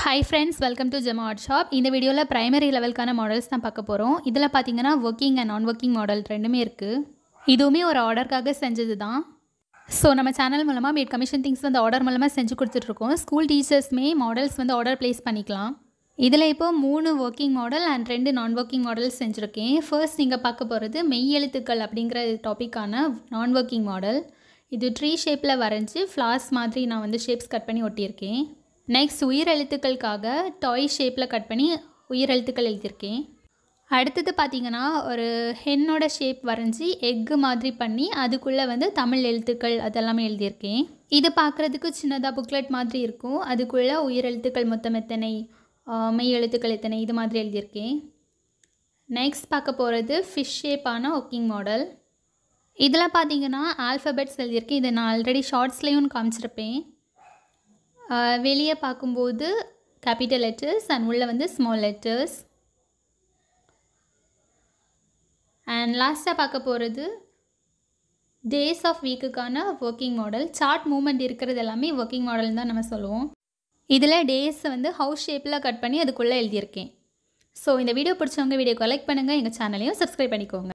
Hi friends, welcome to Gemma Art Shop. இந்த வீடியோல primary லெவலுக்கான models தான் பார்க்க போறோம். இதுல பாத்தீங்கன்னா working and non working model ரெண்டுமே இருக்கு. இதுவுமே ஒரு ஆர்டர்க்காக செஞ்சது தான். ஸோ நம்ம சேனல் மூலமா மேட் கமிஷன் திங்ஸ் வந்து ஆர்டர் மூலமா செஞ்சு கொடுத்துட்டு இருக்கோம். ஸ்கூல் டீச்சர்ஸ்மே மாடல்ஸ் வந்து ஆர்டர் பிளேஸ் பண்ணிக்கலாம். இதில் இப்போ 3 ஒர்க்கிங் மாடல் அண்ட் 2 நான் ஒர்க்கிங் மாடல்ஸ் செஞ்சுருக்கேன். ஃபர்ஸ்ட் நீங்கள் பார்க்க போகிறது மெய் எழுத்துக்கள் அப்படிங்கிற டாப்பிக்கான நான் ஒர்க்கிங் மாடல். இது ட்ரீ ஷேப்பில் வரைஞ்சி ஃப்ளார்ஸ் மாதிரி நான் வந்து ஷேப்ஸ் கட் பண்ணி ஒட்டியிருக்கேன். நெக்ஸ்ட் உயிர் எழுத்துக்களுக்காக டாய் ஷேப்பில் கட் பண்ணி உயிர் எழுத்துக்கள் எழுதியிருக்கேன். அடுத்தது பார்த்திங்கன்னா ஒரு ஹென்னோட ஷேப் வரைஞ்சி எக்கு மாதிரி பண்ணி அதுக்குள்ளே வந்து தமிழ் எழுத்துக்கள் அதெல்லாமே எழுதியிருக்கேன். இது பார்க்குறதுக்கு சின்னதாக புக்லெட் மாதிரி இருக்கும். அதுக்குள்ளே உயிர் எழுத்துக்கள் மொத்தம் எத்தனை, மெய் எழுத்துக்கள் எத்தனை, இது மாதிரி எழுதியிருக்கேன். நெக்ஸ்ட் பார்க்க போகிறது ஃபிஷ் ஷேப்பான ஒர்க்கிங் மாடல். இதில் பார்த்திங்கன்னா ஆல்ஃபபெட்ஸ் எழுதியிருக்கேன். இதை நான் ஆல்ரெடி ஷார்ட்ஸ்லேயும் காமிச்சிருப்பேன். வெளியே பார்க்கும்போது கேபிட்டல் லெட்டர்ஸ் அண்ட் உள்ளே வந்து ஸ்மால் லெட்டர்ஸ். அண்ட் லாஸ்ட்டாக பார்க்க போகிறது டேஸ் ஆஃப் வீக்குக்கான ஒர்க்கிங் மாடல். சார்ட் மூமெண்ட் இருக்கிறது எல்லாமே ஒர்க்கிங் மாடல் தான் நம்ம சொல்லுவோம். இதில் டேஸ் வந்து ஹவுஸ் ஷேப்பில் கட் பண்ணி அதுக்குள்ளே எழுதியிருக்கேன். ஸோ இந்த வீடியோ பிடிச்சவங்க வீடியோக்கு லைக் பண்ணுங்கள், எங்கள் சேனலையும் சப்ஸ்கிரைப் பண்ணிக்கோங்க.